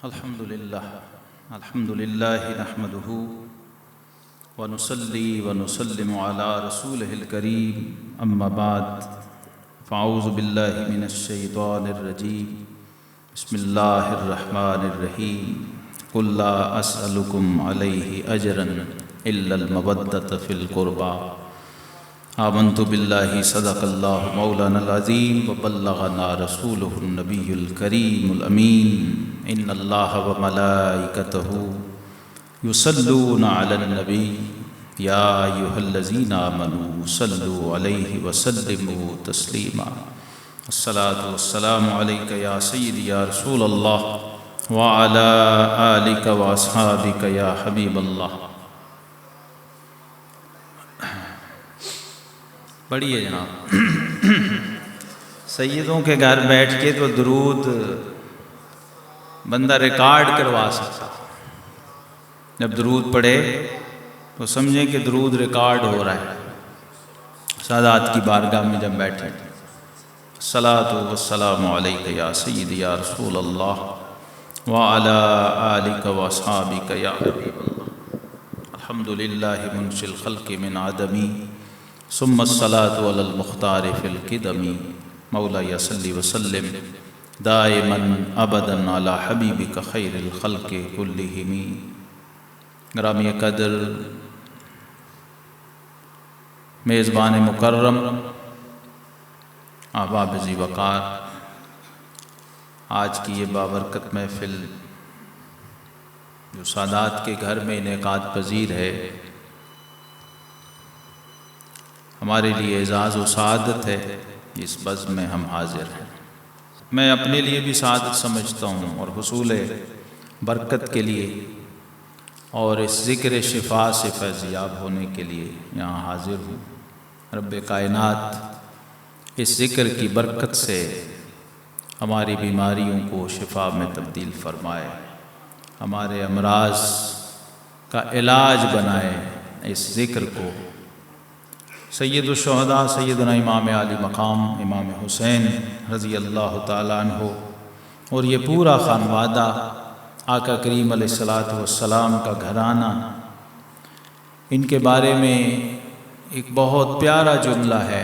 الحمد للہ نحمده ونصلي ونسلم على رسوله الكريم اما بعد فاعوذ باللہ من الشیطان الرجیم بسم اللہ الرحمن الرحیم قل لا اسألكم علیہ اجرا الا المودة فی القربى آمنت باللہ صدق اللہ مولانا العظیم وبلغنا رسولہ النبی الکریم الامین ان اللہ وملائکتہ یصلون علی النبی یا ایھا الذین آمنوا صلوا علیہ وسلموا تسلیما الصلاة والسلام علیک یا سیدی یا رسول اللہ وعلی آلک واصحابک یا حبیب اللہ۔ پڑھیے جناب، سیدوں کے گھر بیٹھ کے تو درود بندہ ریکارڈ کروا سکتا، جب درود پڑھے تو سمجھیں کہ درود ریکارڈ ہو رہا ہے سادات کی بارگاہ میں جب بیٹھے۔ الصلاۃ والسلام علیک یا سیدی یا رسول اللہ وعلی آلک واصحابک یا حبیب اللہ۔ الحمد للہ منشی الخلق من عدمی ثم الصلاۃ علی المختار فی القدم مولایا صلی وسلم دائما ابدا علی حبیبک خیر الخلق کلہم۔ گرامی قدر میزبان مکرم احباب ذی وقار، آج کی یہ بابرکت محفل جو سادات کے گھر میں انعقاد پذیر ہے، ہمارے لیے اعزاز و سعادت ہے۔ اس بزم میں ہم حاضر ہیں، میں اپنے لیے بھی سعادت سمجھتا ہوں اور حصول برکت کے لیے اور اس ذکر شفا سے فیضیاب ہونے کے لیے یہاں حاضر ہوں۔ رب کائنات اس ذکر کی برکت سے ہماری بیماریوں کو شفا میں تبدیل فرمائے، ہمارے امراض کا علاج بنائے۔ اس ذکر کو سید الشہداء سیدنا امام علی مقام امام حسین رضی اللہ تعالیٰ عنہ اور یہ پورا خانوادہ آقا کریم علیہ الصلاۃ والسلام کا گھرانہ، ان کے بارے میں ایک بہت پیارا جملہ ہے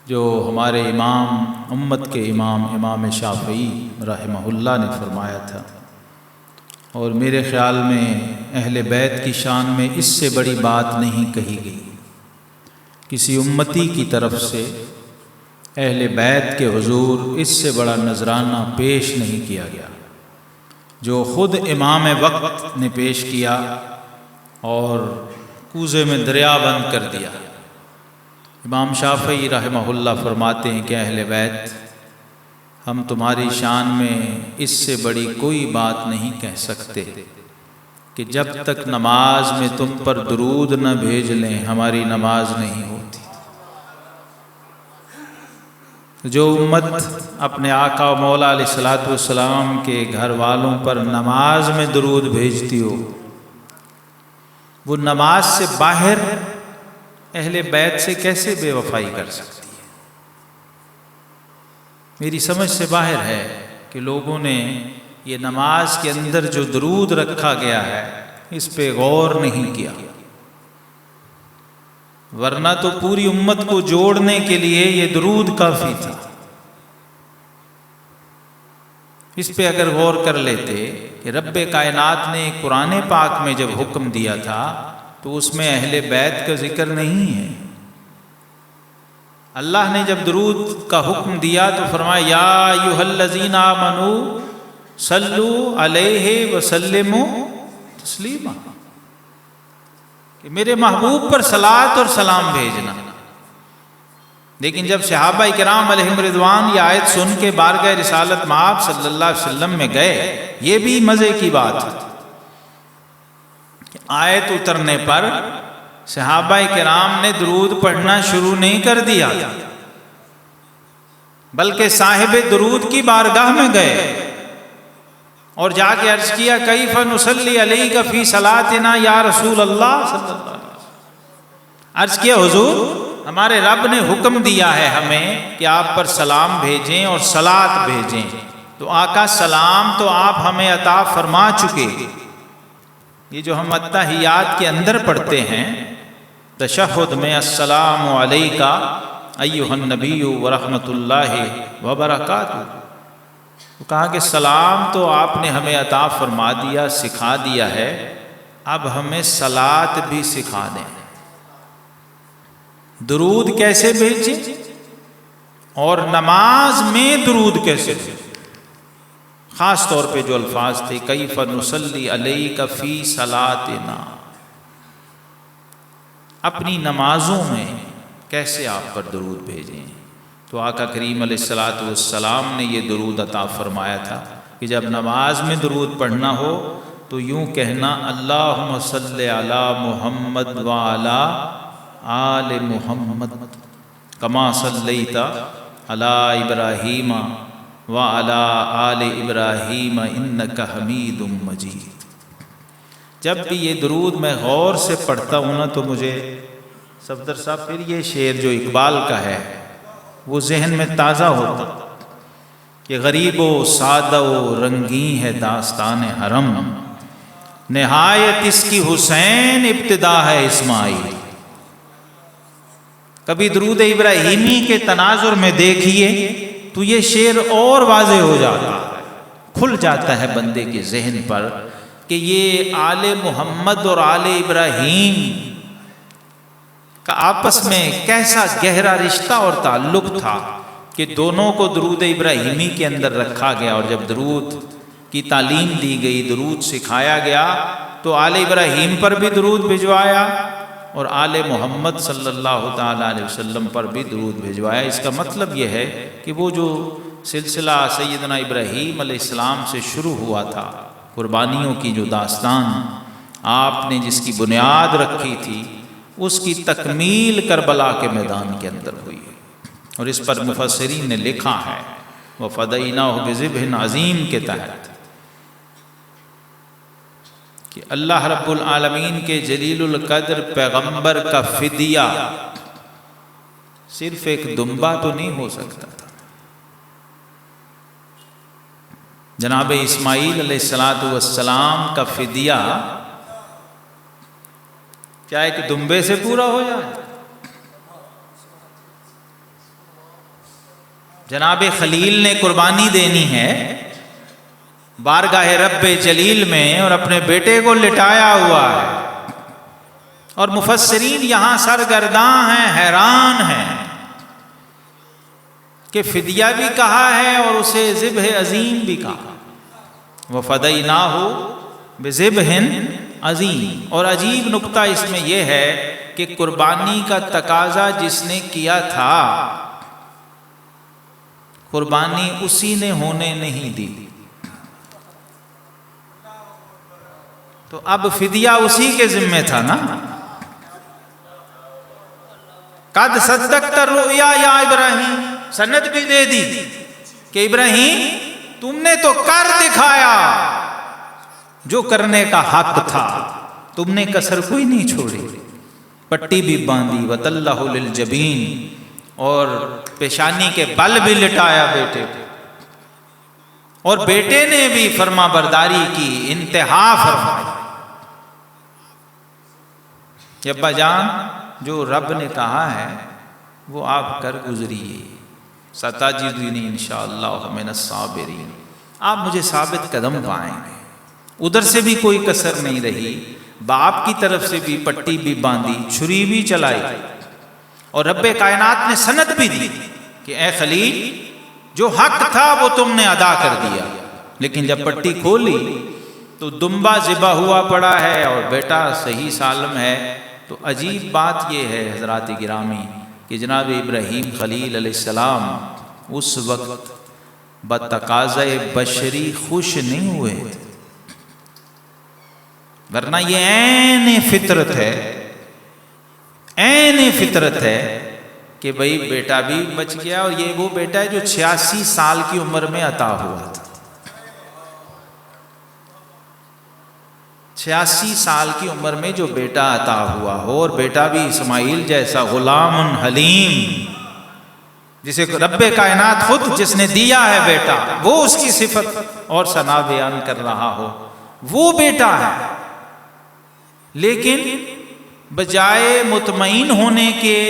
جو ہمارے امام امت کے امام شافعی رحمہ اللہ نے فرمایا تھا، اور میرے خیال میں اہل بیت کی شان میں اس سے بڑی بات نہیں کہی گئی۔ کسی امتی کی طرف سے اہل بیت کے حضور اس سے بڑا نذرانہ پیش نہیں کیا گیا جو خود امام وقت نے پیش کیا اور کوزے میں دریا بند کر دیا۔ امام شافعی رحمہ اللہ فرماتے ہیں کہ اہل بیت، ہم تمہاری شان میں اس سے بڑی کوئی بات نہیں کہہ سکتے کہ جب تک نماز میں تم پر درود نہ بھیج لیں ہماری نماز نہیں ہوتی۔ جو امت اپنے آقا و مولا علیہ الصلوۃ والسلام کے گھر والوں پر نماز میں درود بھیجتی ہو، وہ نماز سے باہر اہل بیت سے کیسے بے وفائی کر سکتی ہے؟ میری سمجھ سے باہر ہے کہ لوگوں نے یہ نماز کے اندر جو درود رکھا گیا ہے اس پہ غور نہیں کیا، ورنہ تو پوری امت کو جوڑنے کے لیے یہ درود کافی تھا۔ اس پہ اگر غور کر لیتے کہ رب کائنات نے قرآن پاک میں جب حکم دیا تھا تو اس میں اہل بیت کا ذکر نہیں ہے۔ اللہ نے جب درود کا حکم دیا تو فرمایا یا ایھا الذین آمنوا صلوا علیہ وسلموا تسلیما، کہ میرے محبوب پر صلاۃ اور سلام بھیجنا۔ لیکن جب صحابہ کرام علیہم رضوان یہ آیت سن کے بارگاہ رسالت مآب صلی اللہ علیہ وسلم میں گئے، یہ بھی مزے کی بات ہے کہ آیت اترنے پر صحابہ کرام نے درود پڑھنا شروع نہیں کر دیا، بلکہ صاحب درود کی بارگاہ میں گئے اور جا کے عرض کیا کیف نصلی علیک فی صلاتنا یا رسول اللہ صلی اللہ علیہ وسلم۔ عرض کیا حضور، ہمارے رب نے حکم دیا ہے ہمیں کہ آپ پر سلام بھیجیں اور صلاۃ بھیجیں، تو آقا سلام تو آپ ہمیں عطا فرما چکے، یہ جو ہم اتحیات کے اندر پڑھتے ہیں تشہد میں السلام علیک ایھا النبی ورحمۃ اللہ وبرکاتہ، تو کہا کہ سلام تو آپ نے ہمیں عطا فرما دیا، سکھا دیا ہے، اب ہمیں صلاۃ بھی سکھا دیں، درود کیسے بھیجیں اور نماز میں درود کیسے بھیجیں، خاص طور پہ جو الفاظ تھے کیف نصلی علیک فی صلاتنا، اپنی نمازوں میں کیسے آپ پر درود بھیجیں۔ تو آقا کریم علیہ الصلوۃ والسلام نے یہ درود عطا فرمایا تھا کہ جب نماز میں درود پڑھنا ہو تو یوں کہنا اللہم صلی علی محمد وعلی آل محمد کما صلیت علی ابراہیم وعلی آل ابراہیم انک حمید مجید۔ جب بھی یہ درود میں غور سے پڑھتا ہوں نا تو مجھے صفدر صاحب پھر یہ شعر جو اقبال کا ہے وہ ذہن میں تازہ ہوتا کہ غریب و سادہ و رنگین ہے داستان حرم، نہایت اس کی حسین ابتدا ہے اسماعیل۔ کبھی درود ابراہیمی کے تناظر میں دیکھیے تو یہ شعر اور واضح ہو جاتا ہے، کھل جاتا ہے بندے کے ذہن پر کہ یہ آل محمد اور آل ابراہیم کا آپس میں کیسا گہرا رشتہ اور تعلق تھا کہ دونوں کو درود ابراہیمی کے اندر رکھا گیا، اور جب درود کی تعلیم دی گئی، درود سکھایا گیا تو آل ابراہیم پر بھی درود بھجوایا اور آل محمد صلی اللہ تعالیٰ علیہ وسلم پر بھی درود بھجوایا۔ اس کا مطلب یہ ہے کہ وہ جو سلسلہ سیدنا ابراہیم علیہ السلام سے شروع ہوا تھا، قربانیوں کی جو داستان آپ نے جس کی بنیاد رکھی تھی، اس کی تکمیل کربلا کے میدان کے اندر ہوئی ہے، اور اس پر مفسرین نے لکھا ہے وَفَدَيْنَاهُ بِذِبْحٍ عَظِيمٍ کے تحت کہ اللہ رب العالمین کے جلیل القدر پیغمبر کا فدیہ صرف ایک دمبا تو نہیں ہو سکتا تھا، جناب اسماعیل علیہ السلام کا فدیہ کیا ایک دمبے سے پورا ہو جائے؟ جناب خلیل نے قربانی دینی ہے بارگاہ رب جلیل میں اور اپنے بیٹے کو لٹایا ہوا ہے، اور مفسرین یہاں سرگرداں ہیں، حیران ہیں کہ فدیہ بھی کہا ہے اور اسے ذبح عظیم بھی کہا، وَفَدَيْنَاهُ بِذِبْحٍ عظیم۔ اور عجیب نکتہ اس میں یہ ہے کہ قربانی کا تقاضا جس نے کیا تھا قربانی اسی نے ہونے نہیں دی، تو اب فدیہ اسی کے ذمہ تھا نا۔ قد صدقت الرؤیا یا ابراہیم، سند بھی دے دی کہ ابراہیم تم نے تو کر دکھایا جو کرنے کا حق تھا، تم نے کسر کوئی نہیں چھوڑی، پٹی بھی باندھی وَتَلَّهُ لِلْجَبِينِ، اور پیشانی کے بل بھی لٹایا بیٹے کو، اور بیٹے نے بھی فرما برداری کی، انتہا فرمائی۔ ابا جان جو رب نے کہا ہے وہ آپ کر گزریے، سَتَجِدُنِي انشاءاللہ مِنَ الصَّابِرِينَ، آپ مجھے ثابت قدم پائیں گے۔ ادھر سے بھی کوئی کسر نہیں رہی، باپ کی طرف سے بھی پٹی بھی باندھی، چھری بھی چلائی، اور رب کائنات نے سند بھی دی کہ اے خلیل جو حق تھا وہ تم نے ادا کر دیا، لیکن جب پٹی کھولی تو دمبا ذبح ہوا پڑا ہے اور بیٹا صحیح سالم ہے۔ تو عجیب بات یہ ہے حضرات گرامی کہ جناب ابراہیم خلیل علیہ السلام اس وقت بتقاضۂ بشری خوش نہیں ہوئے تھے، ورنہ یہ عین فطرت ہے، عین فطرت ہے کہ بھئی بیٹا بھی بچ گیا، اور یہ وہ بیٹا ہے جو 86 سال کی عمر میں عطا ہوا تھا، 86 سال کی عمر میں جو بیٹا عطا ہوا ہو، اور بیٹا بھی اسماعیل جیسا غلام حلیم، جسے رب کائنات خود جس نے دیا ہے بیٹا، وہ اس کی صفت اور ثنا بیان کر رہا ہو، وہ بیٹا ہے، لیکن بجائے مطمئن ہونے کے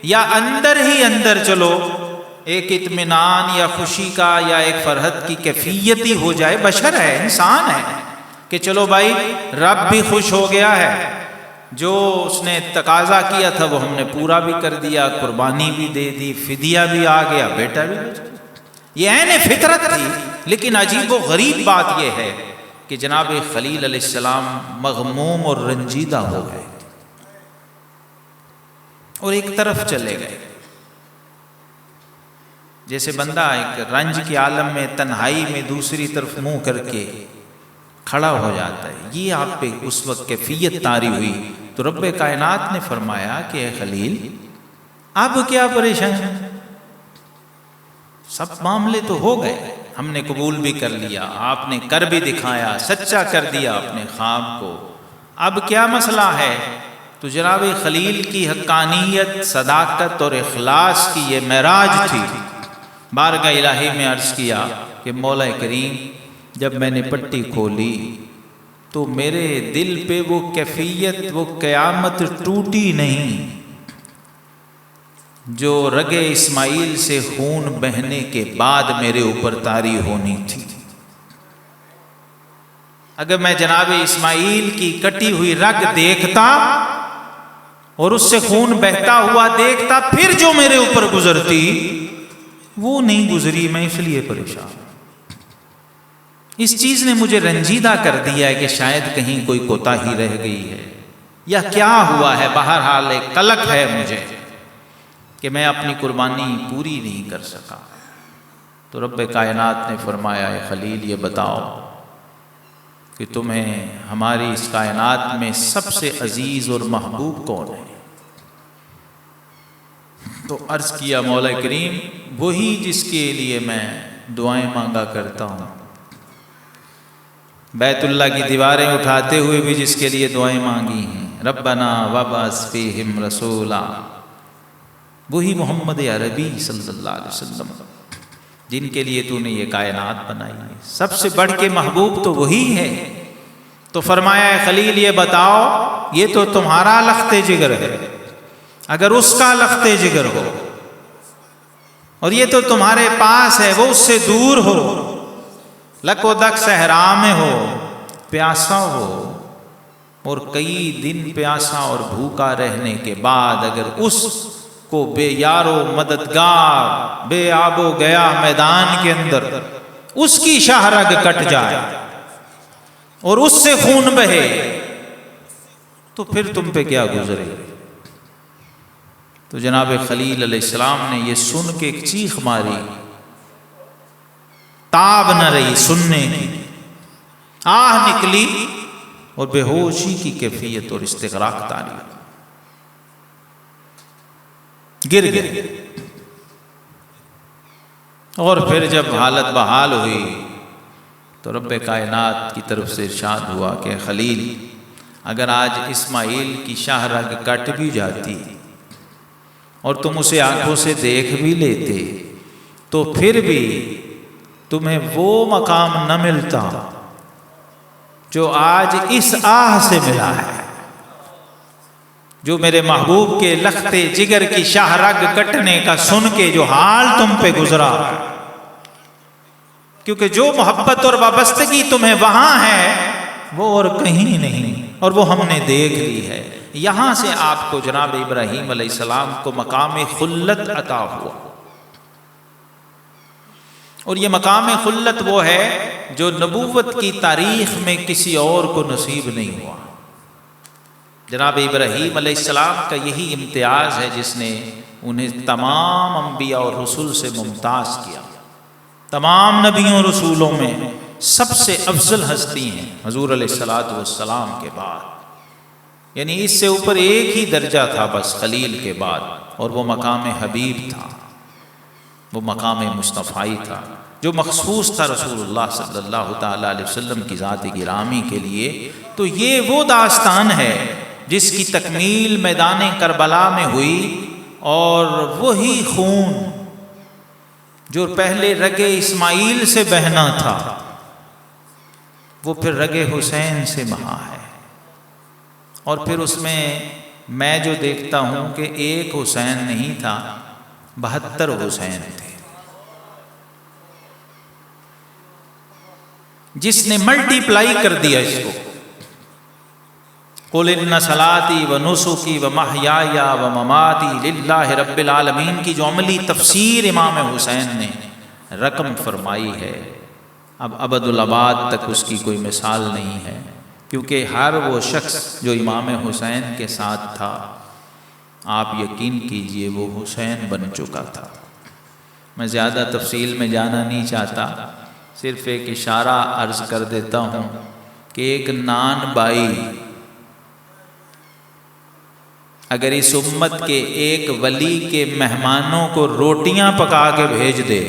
یا اندر ہی اندر چلو ایک اطمینان یا خوشی کا یا ایک فرحت کی کیفیت ہی ہو جائے، بشر ہے، انسان ہے، کہ چلو بھائی رب بھی خوش ہو گیا ہے، جو اس نے تقاضا کیا تھا وہ ہم نے پورا بھی کر دیا، قربانی بھی دے دی، فدیہ بھی آ گیا، بیٹا بھی۔ یہ عین فطرت تھی، لیکن عجیب و غریب بات یہ ہے کہ جناب خلیل علیہ السلام مغموم اور رنجیدہ ہو گئے اور ایک طرف چلے گئے، جیسے بندہ ایک رنج کے عالم میں تنہائی میں دوسری طرف منہ کر کے کھڑا ہو جاتا ہے، یہ آپ پہ اس وقت کیفیت طاری ہوئی۔ تو رب کائنات نے فرمایا کہ اے خلیل اب کیا پریشان ہے، سب معاملے تو ہو گئے، ہم نے قبول بھی کر لیا، آپ نے کر بھی دکھایا، سچا کر دیا اپنے خواب کو، اب کیا مسئلہ ہے؟ تو جناب خلیل کی حقانیت، صداقت اور اخلاص کی یہ معراج تھی۔ بارگاہ الہی میں عرض کیا کہ مولا کریم جب میں نے پٹی کھولی تو میرے دل پہ وہ کیفیت، وہ قیامت ٹوٹی نہیں جو رگ اسماعیل سے خون بہنے کے بعد میرے اوپر طاری ہونی تھی۔ اگر میں جناب اسماعیل کی کٹی ہوئی رگ دیکھتا اور اس سے خون بہتا ہوا دیکھتا، پھر جو میرے اوپر گزرتی وہ نہیں گزری، میں اس لیے پریشان۔ اس چیز نے مجھے رنجیدہ کر دیا ہے کہ شاید کہیں کوئی کوتاہی رہ گئی ہے یا کیا ہوا ہے، بہرحال ایک قلق ہے مجھے کہ میں اپنی قربانی پوری نہیں کر سکا۔ تو رب کائنات نے فرمایا اے خلیل یہ بتاؤ کہ تمہیں ہماری اس کائنات میں سب سے عزیز اور محبوب کون ہے؟ تو عرض کیا مولا کریم وہی جس کے لیے میں دعائیں مانگا کرتا ہوں، بیت اللہ کی دیواریں اٹھاتے ہوئے بھی جس کے لیے دعائیں مانگی ہیں، ربنا وابعث فیہم رسولا، وہی محمد عربی صلی اللہ علیہ وسلم جن کے لیے تو نے یہ کائنات بنائی ہے، سب سے بڑھ کے محبوب تو وہی ہے۔ تو فرمایا اے خلیل یہ بتاؤ، یہ تو تمہارا لخت جگر ہے، اگر اس کا لخت جگر ہو اور یہ تو تمہارے پاس ہے، وہ اس سے دور ہو، لک و دک صحرا میں ہو، پیاسا ہو اور کئی دن پیاسا اور بھوکا رہنے کے بعد اگر اس کو بے یار و مددگار، بے آب و گیا میدان کے اندر اس کی شاہ رگ کٹ جائے اور اس سے خون بہے تو پھر تم پہ کیا گزرے؟ تو جناب خلیل علیہ السلام نے یہ سن کے ایک چیخ ماری، تاب نہ رہی سننے کی، آہ نکلی اور بے ہوشی کی کیفیت اور استغراق طاری، گر گئے۔ اور پھر جب حالت بحال ہوئی تو رب کائنات کی طرف سے ارشاد ہوا کہ خلیل اگر آج اسماعیل کی شاہ رگ کٹ بھی جاتی اور تم اسے آنکھوں سے دیکھ بھی لیتے تو پھر بھی تمہیں وہ مقام نہ ملتا جو آج اس آہ سے ملا ہے، جو میرے محبوب کے لخت جگر کی شاہ رگ کٹنے کا سن کے جو حال تم پہ گزرا، کیونکہ جو محبت اور وابستگی تمہیں وہاں ہے وہ اور کہیں نہیں، اور وہ ہم نے دیکھ لی ہے۔ یہاں سے آپ کو جناب ابراہیم علیہ السلام کو مقام خلت عطا ہوا، اور یہ مقام خلت وہ ہے جو نبوت کی تاریخ میں کسی اور کو نصیب نہیں ہوا۔ جناب ابراہیم علیہ السلام کا یہی امتیاز ہے جس نے انہیں تمام انبیاء اور رسول سے ممتاز کیا۔ تمام نبیوں رسولوں میں سب سے افضل ہستی ہیں حضور علیہ الصلوۃ والسلام کے بعد، یعنی اس سے اوپر ایک ہی درجہ تھا بس خلیل کے بعد، اور وہ مقام حبیب تھا، وہ مقام مصطفی تھا جو مخصوص تھا رسول اللہ صلی اللہ تعالی علیہ وسلم کی ذات گرامی کے لیے۔ تو یہ وہ داستان ہے جس کی تکمیل میدان کربلا میں ہوئی، اور وہی خون جو پہلے رگ اسماعیل سے بہنا تھا وہ پھر رگ حسین سے بہا ہے، اور پھر اس میں جو دیکھتا ہوں کہ ایک حسین نہیں تھا، 72 حسین تھے، جس نے ملٹی پلائی کر دیا اس کو۔ قُلْ إِنَّ صَلَاتِي وَنُسُكِي وَمَحْيَايَ وَمَمَاتِي لِلَّهِ رَبِّ الْعَالَمِينَ کی جو عملی تفسیر امام حسین نے رقم فرمائی ہے، اب ابد الاباد تک اس کی کوئی مثال نہیں ہے، کیونکہ ہر وہ شخص جو امام حسین کے ساتھ تھا، آپ یقین کیجئے وہ حسین بن چکا تھا۔ میں زیادہ تفصیل میں جانا نہیں چاہتا، صرف ایک اشارہ عرض کر دیتا ہوں کہ ایک نان بائی اگر اس امت کے ایک ولی کے مہمانوں کو روٹیاں پکا کے بھیج دے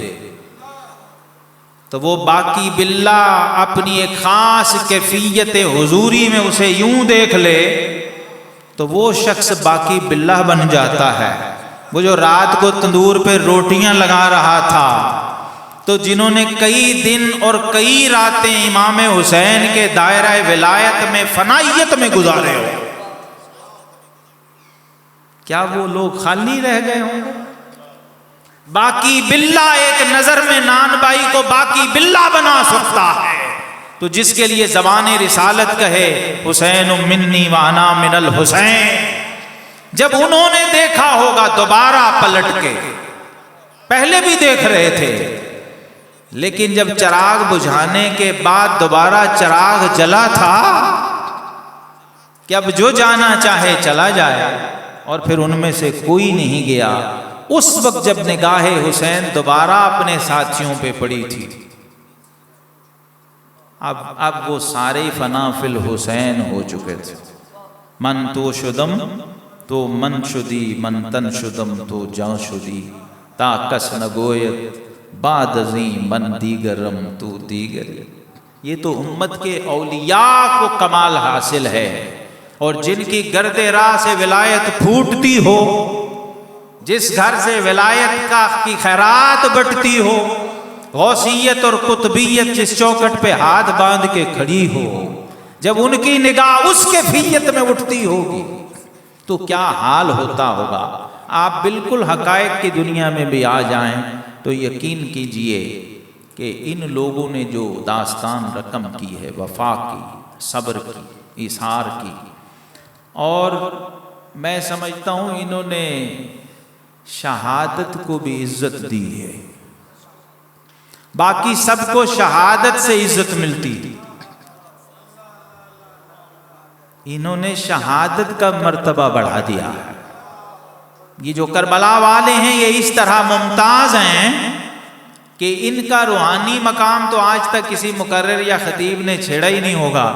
تو وہ باقی باللہ اپنی ایک خاص کیفیت حضوری میں اسے یوں دیکھ لے تو وہ شخص باقی باللہ بن جاتا ہے۔ وہ جو رات کو تندور پہ روٹیاں لگا رہا تھا، تو جنہوں نے کئی دن اور کئی راتیں امام حسین کے دائرہ ولایت میں فنائیت میں گزارے ہو، کیا وہ لوگ خالی رہ گئے ہوں گے؟ باقی باللہ ایک نظر میں نان بائی کو باقی باللہ بنا سکتا ہے، تو جس کے لیے زبان رسالت کہے حسین منی وانا من الحسین، جب انہوں نے دیکھا ہوگا دوبارہ پلٹ کے، پہلے بھی دیکھ رہے تھے لیکن جب چراغ بجھانے کے بعد دوبارہ چراغ جلا تھا کہ اب جو جانا چاہے چلا جائے، اور پھر ان میں سے کوئی نہیں گیا۔ اس وقت جب نگاہ حسین دوبارہ اپنے ساتھیوں پہ پڑی تھی، اب وہ سارے فنا فی الحسین ہو چکے تھے۔ من تو شدم تو من شدی، من تن شدم تو جان شدی، تا کس نگویت بعد ازیں من دیگرم تو دیگر۔ یہ تو امت کے اولیاء کو کمال حاصل ہے، اور جن کی گرد راہ سے ولایت پھوٹتی ہو، جس گھر سے ولایت کی خیرات بٹتی ہو، غوثیت اور قطبیت جس چوکٹ پہ ہاتھ باندھ کے کھڑی ہو، جب ان کی نگاہ اس کیفیت میں اٹھتی ہوگی تو کیا حال ہوتا ہوگا۔ آپ بالکل حقائق کی دنیا میں بھی آ جائیں تو یقین کیجئے کہ ان لوگوں نے جو داستان رقم کی ہے، وفا کی، صبر کی، ایثار کی، اور میں سمجھتا ہوں انہوں نے شہادت کو بھی عزت دی ہے۔ باقی سب کو شہادت سے عزت ملتی، انہوں نے شہادت کا مرتبہ بڑھا دیا۔ یہ جو کربلا والے ہیں یہ اس طرح ممتاز ہیں کہ ان کا روحانی مقام تو آج تک کسی مقرر یا خطیب نے چھیڑا ہی نہیں ہوگا،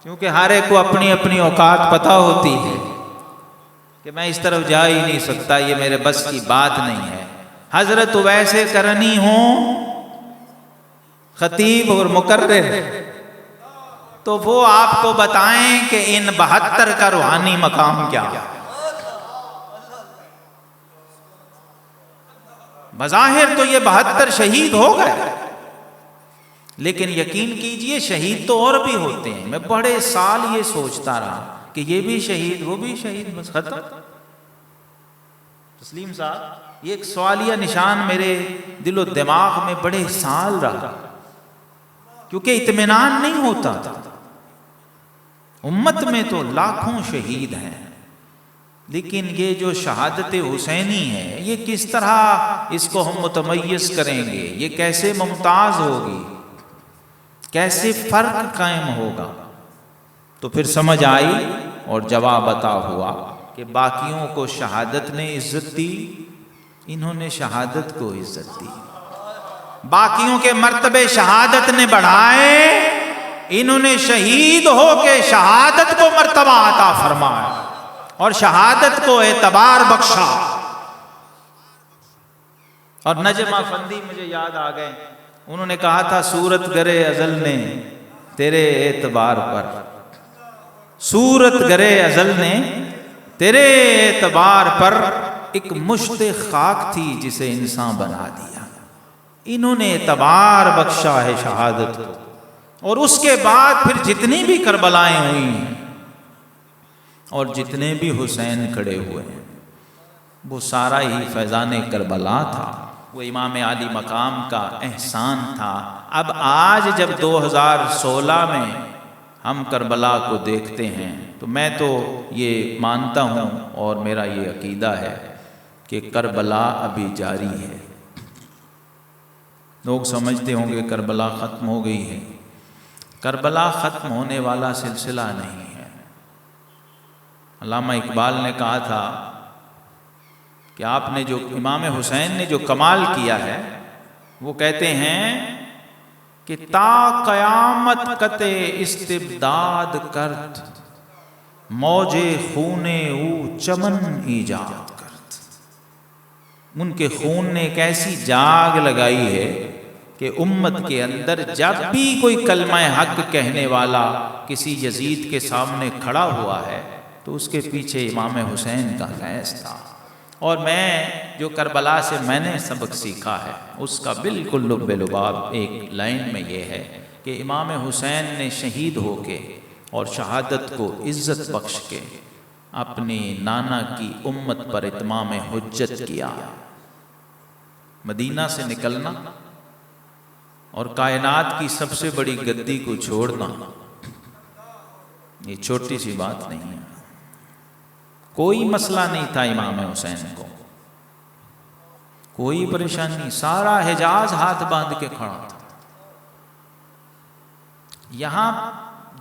کیونکہ ہر ایک کو اپنی اپنی اوقات پتہ ہوتی ہے کہ میں اس طرف جا ہی نہیں سکتا، یہ میرے بس کی بات نہیں ہے۔ حضرت ویسے کرنی ہوں خطیب اور مقرر تو وہ آپ کو بتائیں کہ ان 72 کا روحانی مقام کیا ہے۔ بظاہر تو یہ 72 شہید ہو گئے، لیکن یقین کیجئے شہید تو اور بھی ہوتے ہیں۔ میں بڑے سال یہ سوچتا رہا کہ یہ بھی شہید، وہ بھی شہید، بس ختم۔ تسلیم صاحب، یہ ایک سوالیہ نشان میرے دل و دماغ میں بڑے سال رہا، کیونکہ اطمینان نہیں ہوتا تھا۔ امت میں تو لاکھوں شہید ہیں، لیکن یہ جو شہادت حسینی ہے یہ کس طرح اس کو ہم متمیز کریں گے، یہ کیسے ممتاز ہوگی، کیسے فرق قائم ہوگا؟ تو پھر سمجھ آئی اور جواب عطا ہوا کہ باقیوں کو شہادت نے عزت دی، انہوں نے شہادت کو عزت دی۔ باقیوں کے مرتبے شہادت نے بڑھائے، انہوں نے شہید ہو کے شہادت کو مرتبہ عطا فرمایا اور شہادت کو اعتبار بخشا۔ اور نجم افندی مجھے یاد آ گئے، انہوں نے کہا تھا صورت گرے ازل نے تیرے اعتبار پر، صورت گرے ازل نے تیرے اعتبار پر ایک مشت خاک تھی جسے انسان بنا دیا۔ انہوں نے اعتبار بخشا ہے شہادت کو، اور اس کے بعد پھر جتنی بھی کربلائیں ہوئی ہیں اور جتنے بھی حسین کھڑے ہوئے ہیں، وہ سارا ہی فیضان کربلا تھا، وہ امام عالی مقام کا احسان تھا۔ اب آج جب 2016 میں ہم کربلا کو دیکھتے ہیں تو میں تو یہ مانتا ہوں اور میرا یہ عقیدہ ہے کہ کربلا ابھی جاری ہے۔ لوگ سمجھتے ہوں گے کربلا ختم ہو گئی ہے، کربلا ختم ہونے والا سلسلہ نہیں ہے۔ علامہ اقبال نے کہا تھا کہ آپ نے جو امام حسین نے جو کمال کیا ہے، وہ کہتے ہیں کہ تا قیامت قطع استبداد کرت، موج خونے او چمن ایجاد کرت۔ ان کے خون نے ایک ایسی جاگ لگائی ہے کہ امت کے اندر جب بھی کوئی کلمہ حق کہنے والا کسی یزید کے سامنے کھڑا ہوا ہے تو اس کے پیچھے امام حسین کا فیض تھا۔ اور میں جو کربلا سے میں نے سبق سیکھا ہے اس کا بالکل لب لباب ایک لائن میں یہ ہے کہ امام حسین نے شہید ہو کے اور شہادت کو عزت بخش کے اپنی نانا کی امت پر اتمام حجت کیا۔ مدینہ سے نکلنا اور کائنات کی سب سے بڑی گدی کو چھوڑنا یہ چھوٹی سی بات نہیں ہے۔ کوئی مسئلہ نہیں تھا امام حسین کو، کوئی پریشانی، سارا حجاز ہاتھ باندھ کے کھڑا تھا۔ یہاں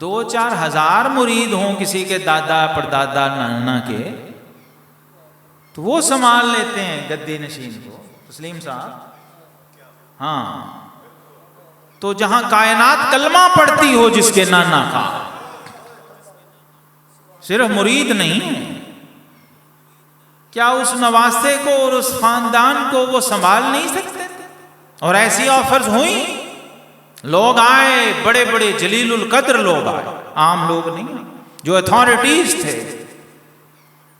2-4 ہزار مرید ہوں کسی کے دادا پردادا نانا کے تو وہ سنبھال لیتے ہیں گدی نشین کو، تسلیم صاحب۔ ہاں، تو جہاں کائنات کلمہ پڑھتی ہو جس کے نانا کا، صرف مرید نہیں، کیا اس نواسے کو اور اس خاندان کو وہ سنبھال نہیں سکتے؟ اور ایسی آفرز ہوئیں، لوگ آئے، بڑے بڑے جلیل القدر لوگ آئے، عام لوگ نہیں، جو اتھارٹیز تھے،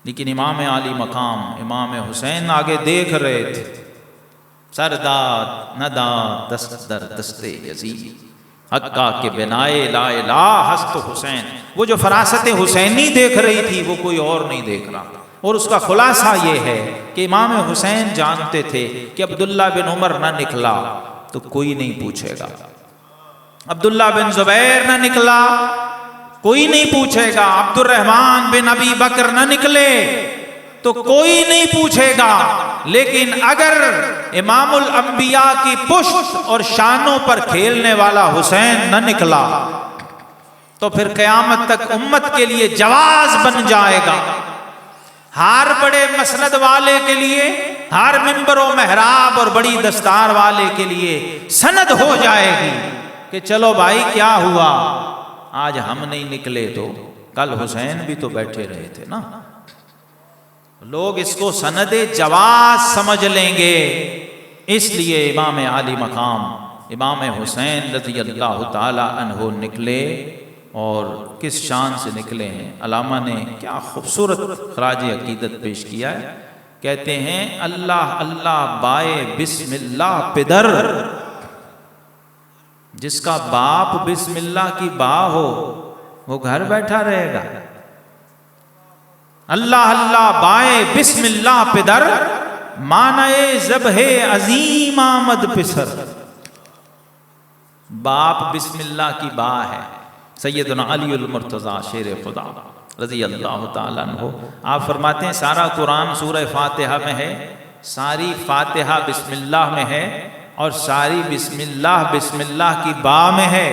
لیکن امام عالی مقام امام حسین آگے دیکھ رہے تھے۔ سرداد نداد دست در دست یزید، حقا کے بنائے لا الہ ہست حسین۔ وہ جو فراست حسینی دیکھ رہی تھی وہ کوئی اور نہیں دیکھ رہا، اور اس کا خلاصہ یہ ہے کہ امام حسین جانتے تھے کہ عبداللہ بن عمر نہ نکلا تو کوئی نہیں پوچھے گا، عبداللہ بن زبیر نہ نکلا کوئی نہیں پوچھے گا، عبد الرحمن بن ابی بکر نہ نکلے تو کوئی نہیں پوچھے گا، لیکن اگر امام الانبیاء کی پشت اور شانوں پر کھیلنے والا حسین نہ نکلا تو پھر قیامت تک امت کے لیے جواز بن جائے گا، ہر بڑے مسند والے کے لیے، ہر منبر و محراب اور بڑی دستار والے کے لیے سند ہو جائے گی کہ چلو بھائی کیا ہوا، آج ہم نہیں نکلے تو کل حسین بھی تو بیٹھے رہے تھے نا۔ لوگ اس کو سند جواز سمجھ لیں گے، اس لیے امام عالی مقام امام حسین رضی اللہ تعالی عنہ نکلے، اور کس شان سے نکلے ہیں۔ علامہ نے کیا خوبصورت خراج عقیدت پیش کیا ہے، کہتے ہیں اللہ اللہ بائے بسم اللہ پدر، جس کا باپ بسم اللہ کی با ہو وہ گھر بیٹھا رہے گا۔ اللہ اللہ بائے بسم اللہ پدر، مانئے ذبح عظیم آمد پسر۔ باپ بسم اللہ کی با ہے، سیدنا علی المرتضی شیر خدا رضی اللہ تعالیٰ عنہ۔ آپ فرماتے ہیں سارا قرآن سورہ فاتحہ میں ہے، ساری فاتحہ بسم اللہ میں ہے، اور ساری بسم اللہ کی با میں ہے،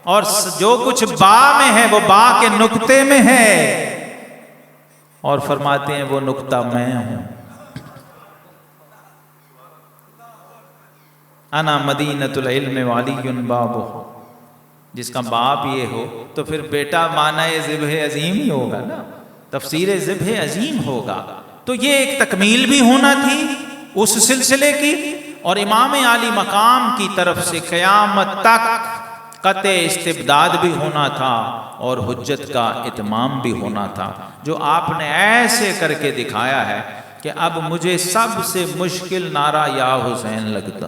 اور جو کچھ با میں ہے وہ با کے نقطے میں ہے، اور فرماتے ہیں وہ نقطہ میں ہوں۔ انا مدینۃ العلم وعلی بابہ، جس کا باپ یہ ہو تو پھر بیٹا معنی ذبح عظیم ہی ہوگا نا، تفسیر ذبح عظیم ہوگا۔ تو یہ ایک تکمیل بھی ہونا تھی اس سلسلے کی، اور امام عالی مقام کی طرف سے قیامت تک قطع استبداد بھی ہونا تھا اور حجت کا اتمام بھی ہونا تھا، جو آپ نے ایسے کر کے دکھایا ہے کہ اب مجھے سب سے مشکل نعرہ یا حسین لگتا۔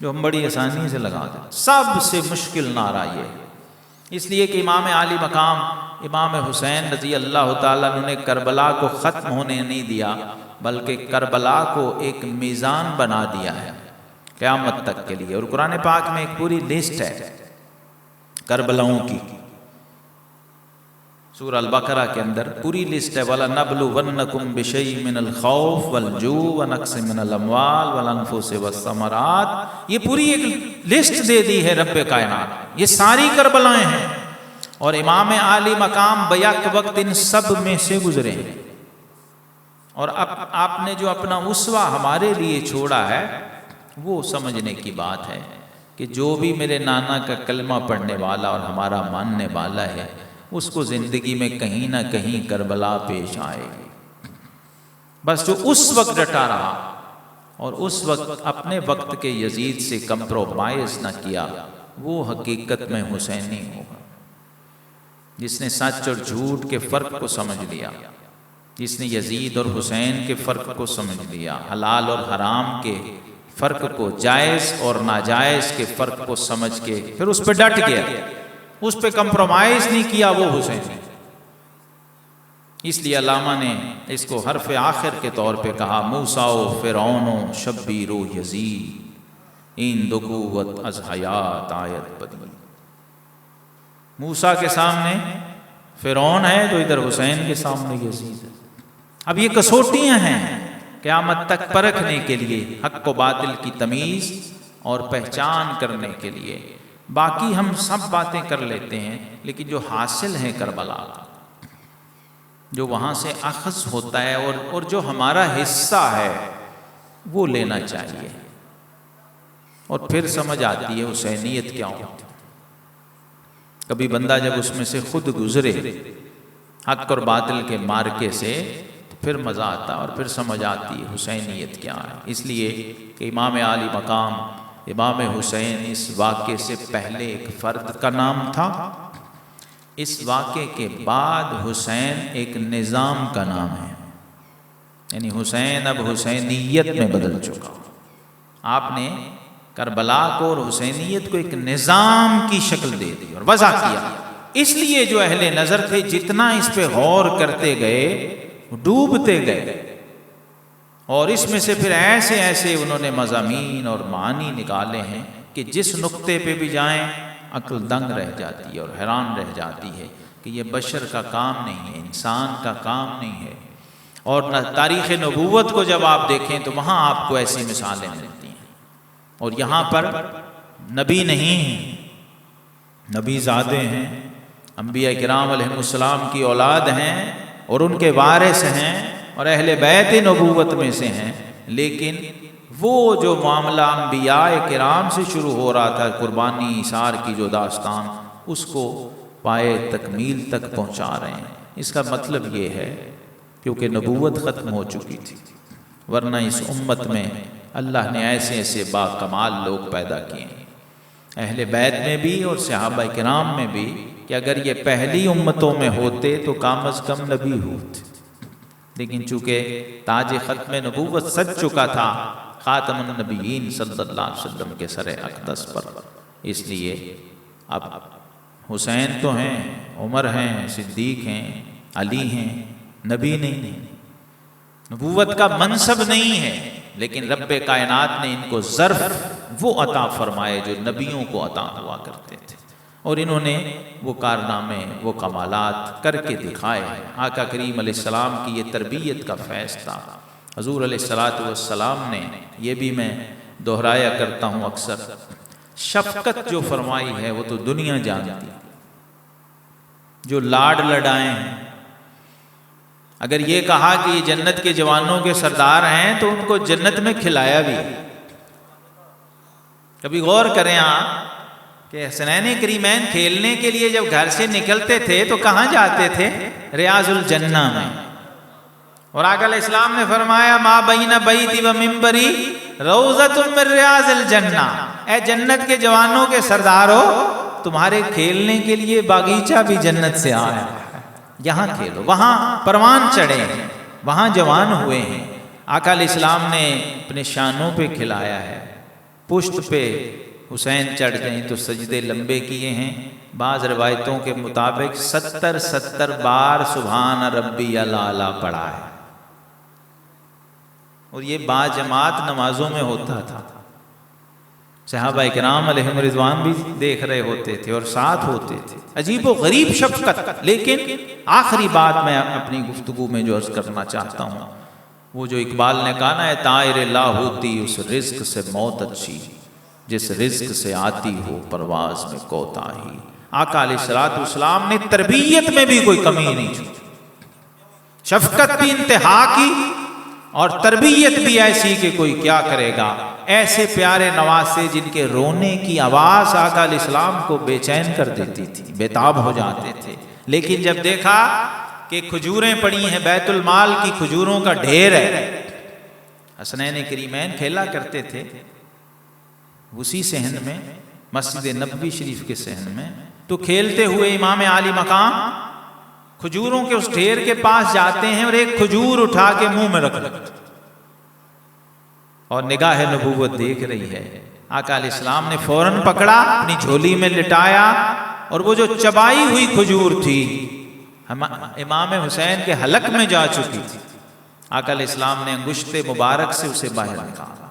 جو ہم بڑی آسانی سے لگا دیں. سب سے مشکل نعرہ یہ ہے، اس لیے کہ امام عالی مقام امام حسین رضی اللہ تعالیٰ عنہ نے کربلا کو ختم ہونے نہیں دیا، بلکہ کربلا کو ایک میزان بنا دیا ہے قیامت تک کے لیے. اور قرآن پاک میں ایک پوری لسٹ ہے کربلاؤں کی. سورہ البقرہ کے اندر پوری لسٹ ہے، وَلَنَبْلُوَنَّكُمْ بِشَيْءٍ مِّنَ الْخَوْفِ وَالْجُوعِ وَنَقْصٍ مِّنَ الْأَمْوَالِ وَالْأَنفُسِ وَالثَّمَرَاتِ. یہ پوری ایک لسٹ دے دی ہے رب کائنات، یہ ساری کربلائیں ہیں. اور امام عالی مقام بیک وقت ان سب میں سے گزرے ہیں. اور اب آپ نے جو اپنا اسوہ ہمارے لیے چھوڑا ہے وہ سمجھنے کی بات ہے کہ جو بھی میرے نانا کا کلمہ پڑھنے والا اور ہمارا ماننے والا ہے اس کو زندگی میں کہیں نہ کہیں کربلا پیش آئے گی. بس جو اس وقت ڈٹا رہا اور اس وقت اپنے وقت کے یزید سے کمپرومائز نہ کیا وہ حقیقت میں حسینی ہوگا. جس نے سچ اور جھوٹ کے فرق کو سمجھ لیا، جس نے یزید اور حسین کے فرق کو سمجھ لیا، حلال اور حرام کے فرق کو، جائز اور ناجائز کے فرق کو سمجھ کے پھر اس پہ ڈٹ گیا، اس پہ کمپرومائز نہیں کیا، وہ حسین ہے. اس لیے علامہ نے اس کو حرف آخر کے طور پہ کہا، موسیٰ و فرعون و شبیر و یزید این دقوت از حیات آیت بدی. موسیٰ کے سامنے فرعون ہے تو ادھر حسین کے سامنے یزید ہے. اب یہ کسوٹیاں ہیں قیامت تک پرکھنے کے لیے، حق و باطل کی تمیز اور پہچان کرنے کے لیے. باقی ہم سب باتیں کر لیتے ہیں، لیکن جو حاصل ہے کربلا کا، جو وہاں سے اخذ ہوتا ہے اور جو ہمارا حصہ ہے وہ لینا چاہیے. اور پھر سمجھ آتی ہے حسینیت کیا ہوتی. کبھی بندہ جب اس میں سے خود گزرے حق اور باطل کے مارکے سے تو پھر مزہ آتا اور پھر سمجھ آتی ہے حسینیت کیا ہے. اس لیے کہ امام عالی مقام امام حسین اس واقعے سے پہلے ایک فرد کا نام تھا، اس واقعے کے بعد حسین ایک نظام کا نام ہے. یعنی حسین اب حسینیت میں بدل چکا. آپ نے کربلا کو اور حسینیت کو ایک نظام کی شکل دے دی اور وضع کیا. اس لیے جو اہل نظر تھے جتنا اس پہ غور کرتے گئے ڈوبتے گئے، اور اس میں سے پھر ایسے ایسے انہوں نے مضامین اور معانی نکالے ہیں کہ جس نقطے پہ بھی جائیں عقل دنگ رہ جاتی ہے اور حیران رہ جاتی ہے کہ یہ بشر کا کام نہیں ہے، انسان کا کام نہیں ہے. اور تاریخ نبوت کو جب آپ دیکھیں تو وہاں آپ کو ایسی مثالیں ملتی ہیں. اور یہاں پر نبی نہیں ہیں، نبی زادے ہیں، انبیاء کرام علیہ السلام کی اولاد ہیں اور ان کے وارث ہیں اور اہل بیت نبوت میں سے ہیں. لیکن وہ جو معاملہ انبیاء کرام سے شروع ہو رہا تھا، قربانی ایثار کی جو داستان، اس کو پائے تکمیل تک پہنچا رہے ہیں. اس کا مطلب یہ ہے کیونکہ نبوت ختم ہو چکی تھی، ورنہ اس امت میں اللہ نے ایسے ایسے با کمال لوگ پیدا کیے ہیں، اہل بیت میں بھی اور صحابہ کرام میں بھی، کہ اگر یہ پہلی امتوں میں ہوتے تو کم از کم نبی ہوتے. لیکن چونکہ تاج ختم نبوت سج چکا تھا خاتم النبیین صلی اللہ علیہ وسلم کے سر اقدس پر، اس لیے اب حسین تو ہیں، عمر ہیں، صدیق ہیں، علی ہیں، نبی نہیں. نبوت کا منصب نہیں ہے، لیکن رب کائنات نے ان کو ظرف وہ عطا فرمائے جو نبیوں کو عطا ہوا کرتے تھے، اور انہوں نے وہ کارنامے، وہ کمالات کر کے دکھائے. آقا کریم علیہ السلام کی یہ تربیت کا فیض تھا. حضور علیہ السلام نے، یہ بھی میں دہرایا کرتا ہوں اکثر، شفقت جو فرمائی ہے وہ تو دنیا جانتی. جو لاڈ لڈائیں ہیں، اگر یہ کہا کہ یہ جنت کے جوانوں کے سردار ہیں تو ان کو جنت میں کھلایا بھی. کبھی غور کریں آپ کہ حسنین کریمین کھیلنے کے لیے جب گھر سے نکلتے تھے تو کہاں جاتے تھے؟ ریاض الجنہ میں. اور آقا علیہ السلام نے فرمایا ما بین بیتی و منبری روضۃ من ریاض الجنہ، اے جنت کے جوانوں کے سردارو، تمہارے کھیلنے کے لیے باغیچہ بھی جنت سے آیا ہے، یہاں کھیلو. وہاں پروان چڑھے ہیں، وہاں جوان ہوئے ہیں. آقا علیہ السلام نے اپنے شانوں پہ کھلایا ہے، پشت پہ حسین چڑھ گئیں تو سجدے لمبے کیے ہیں. بعض روایتوں کے مطابق 70 بار سبحان ربی الاعلیٰ پڑھا ہے. اور یہ باجماعت نمازوں میں ہوتا تھا. صحابہ اکرام علیہم رضوان بھی دیکھ رہے ہوتے تھے اور ساتھ ہوتے تھے. عجیب و غریب شفقت. لیکن آخری بات میں اپنی گفتگو میں جو عرض کرنا چاہتا ہوں، وہ جو اقبال نے کہا نا، طائر لاہوتی اس رزق سے موت اچھی جس رزق سے آتی ہو پرواز میں کوتاہی. آقا علیہ الصلوۃ والسلام نے تربیت میں بھی کوئی کمی نہیں چھوڑی. شفقت بھی انتہا کی اور تربیت بھی ایسی کہ کوئی کیا کرے گا. ایسے پیارے نواسے جن کے رونے کی آواز آقا علیہ السلام کو بے چین کر دیتی تھی، بےتاب ہو جاتے تھے. لیکن جب دیکھا کہ کھجوریں پڑی ہیں، بیت المال کی کھجوروں کا ڈھیر ہے. حسنین کریمین کھیلا کرتے تھے اسی صحن میں، مسجد نبوی شریف کے صحن میں. تو کھیلتے ہوئے امام عالی مقام کھجوروں کے اس ڈھیر کے پاس جاتے ہیں اور ایک کھجور اٹھا کے منہ میں رکھ لیتے اور نگاہ نبوت دیکھ رہی ہے. آقا علیہ السلام نے فوراً پکڑا، اپنی جھولی میں لٹایا، اور وہ جو چبائی ہوئی کھجور تھی امام حسین کے حلق میں جا چکی تھی. آقا علیہ السلام نے انگشت مبارک سے اسے باہر نکالا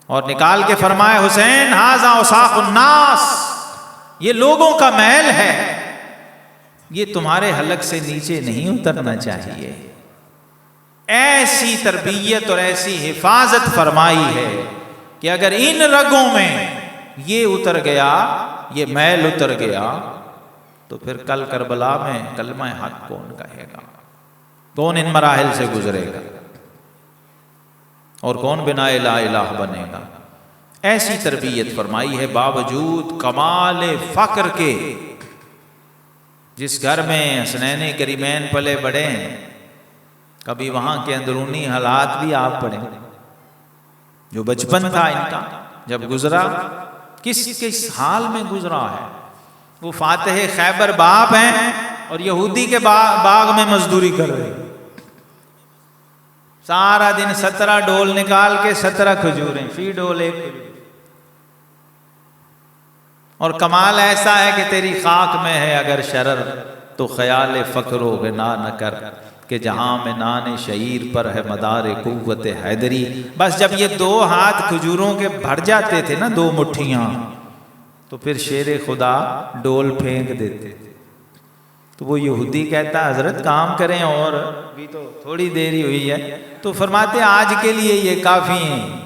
اور نکال کے فرمایا، حسین ھذا اوساخ الناس، یہ لوگوں کا میل ہے، یہ تمہارے حلق سے نیچے نہیں اترنا چاہیے. ایسی تربیت اور ایسی حفاظت فرمائی ہے کہ اگر ان رگوں میں یہ اتر گیا، یہ میل اتر گیا، تو پھر کل کربلا میں کلمہ حق کون کہے گا؟ کون ان مراحل سے گزرے گا؟ اور کون بنا لا الہ بنے گا؟ ایسی تربیت فرمائی ہے باوجود کمال فقر کے. جس گھر میں حسنین کریمین پلے بڑے ہیں، کبھی وہاں کے اندرونی حالات بھی آپ پڑھیں. جو بچپن تھا ان کا جب گزرا، کس حال میں گزرا ہے. وہ فاتح خیبر باپ ہیں اور یہودی کے باغ میں مزدوری کر رہے ہیں. سارا دن 17 ڈول نکال کے 17 کھجوریں، فی ڈول ایک کھجور. اور کمال ایسا ہے کہ تیری خاک میں ہے اگر شرر، تو خیال فقر و غنا نہ کر، کہ جہاں میں نان شعیر پر ہے مدار قوت حیدری. بس جب یہ 2 ہاتھ کھجوروں کے بھر جاتے تھے نا، 2 مٹھیاں، تو پھر شیر خدا ڈول پھینک دیتے. تو وہ یہودی کہتا حضرت کام کریں اور ابھی تو تھوڑی دیر ہی ہوئی ہے. تو فرماتے آج کے لیے یہ کافی ہیں.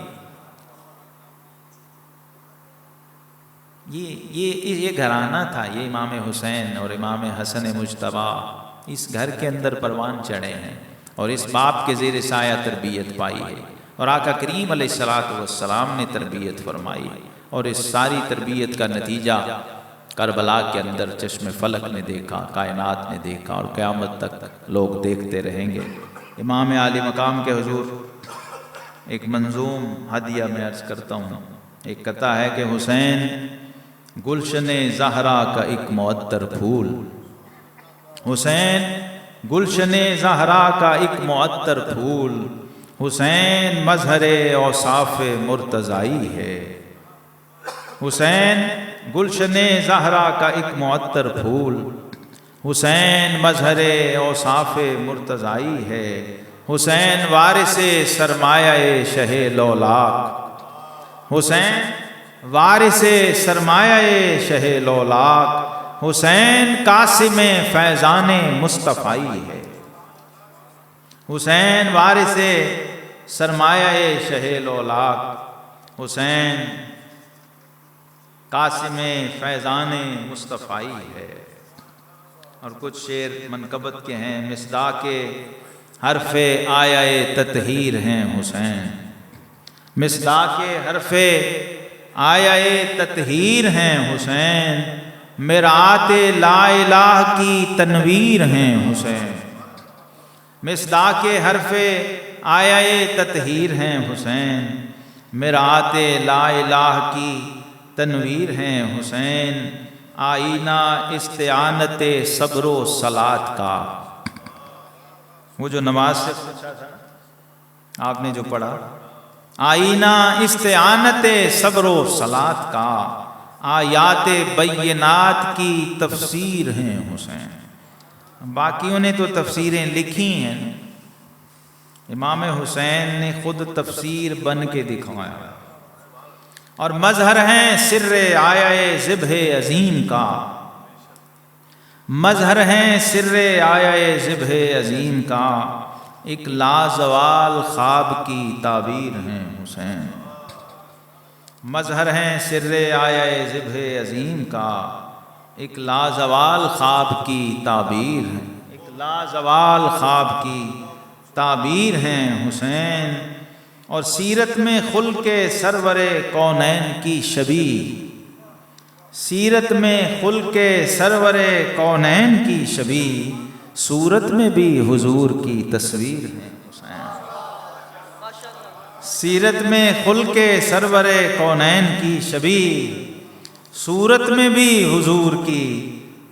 یہ گھرانہ تھا، یہ امام حسین اور امام حسن مجتبی اس گھر کے اندر پروان چڑھے ہیں اور اس باپ کے زیر سایہ تربیت پائی ہے. اور آقا کریم علیہ الصلوۃ والسلام نے تربیت فرمائی، اور اس ساری تربیت کا نتیجہ کربلا کے اندر چشم فلک نے دیکھا، کائنات نے دیکھا، اور قیامت تک لوگ دیکھتے رہیں گے. امام عالی مقام کے حضور ایک منظوم ہدیہ میں عرض کرتا ہوں. ایک قطعہ ہے کہ حسین گلشن زہرا کا ایک معطر پھول، حسین گلشن زہرا کا ایک معطر پھول، حسین مظہر اوصاف مرتضائی ہے. حسین گلشن زہرا کا ایک معطر پھول، حسین مظہر اوصاف مرتضائی ہے. حسین وارث سرمایہ شہ لولاک، حسین وارث سرمایہ شہ لولاک، حسین قاسم فیضان مصطفائی ہے. حسین وارث سرمایہ شہ لولاک، حسین قاسم فیضان مصطفائی ہے. اور کچھ شعر منقبت کے ہیں. مصداق حرف آیہ تطہیر ہیں حسین، مصداق حرف آیہ تطہیر ہیں حسین، مرآت لا الہ کی تنویر ہیں حسین. مصداق حرف آیہ تطہیر ہیں حسین، مرآت لا الہ کی تنویر ہیں حسین. آئینہ استعانت صبر و صلات کا، وہ جو نماز سے پوچھا تھا آپ نے جو پڑھا، آئینہ استعانت صبر و صلات کا، آیات بینات کی تفسیر ہیں حسین۔ باقیوں نے تو تفسیریں لکھی ہیں، امام حسین نے خود تفسیر بن کے دکھایا، اور مظہر ہیں سر آیہ ذبح عظیم کا، مظہر ہیں سر آیہ ذبح عظیم کا، ایک لازوال خواب کی تعبیر ہیں حسین۔ مظہر ہیں سر آیہ ذبح عظیم کا، ایک لازوال خواب کی تعبیر ہے، ایک لازوال خواب کی تعبیر ہیں حسین۔ اور سیرت میں خلق سرور کونین کی شبیہ، سیرت میں خلق سرور کونین کی شبیہ، صورت میں بھی حضور کی تصویر ہے حسین۔ سیرت میں خلق سرور کونین کی شبیہ، صورت میں بھی حضور کی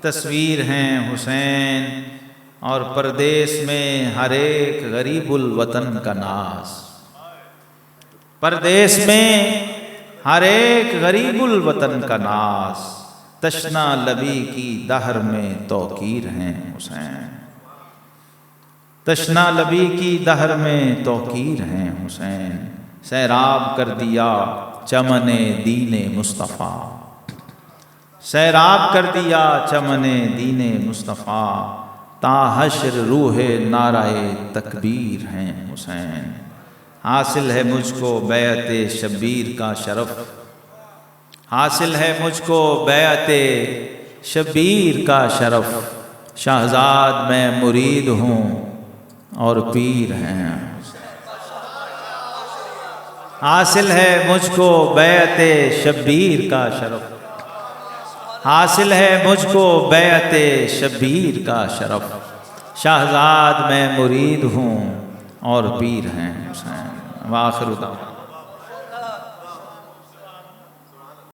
تصویر ہیں حسین۔ اور پردیس میں ہر ایک غریب الوطن کا ناز، پردیس میں ہر ایک غریب الوطن کا ناز، تشنا لبی کی دہر میں توقیر ہیں حسین، تشنا لبی کی دہر میں توقیر ہیں حسین۔ سیراب کر دیا چمن دین مصطفیٰ، سیراب کر دیا چمن دین مصطفیٰ، تا حشر روح نعرہ تکبیر ہیں حسین۔ حاصل ہے مجھ کو بیعت شبیر کا شرف، حاصل ہے مجھ کو بیعت شبیر کا شرف، شہزاد میں مرید ہوں اور پیر ہیں۔ حاصل ہے مجھ کو بیعت شبیر کا شرف، حاصل ہے مجھ کو بیعت شبیر کا شرف، شہزاد میں مرید ہوں اور پیر ہیں حسین۔ وآخر دعوانا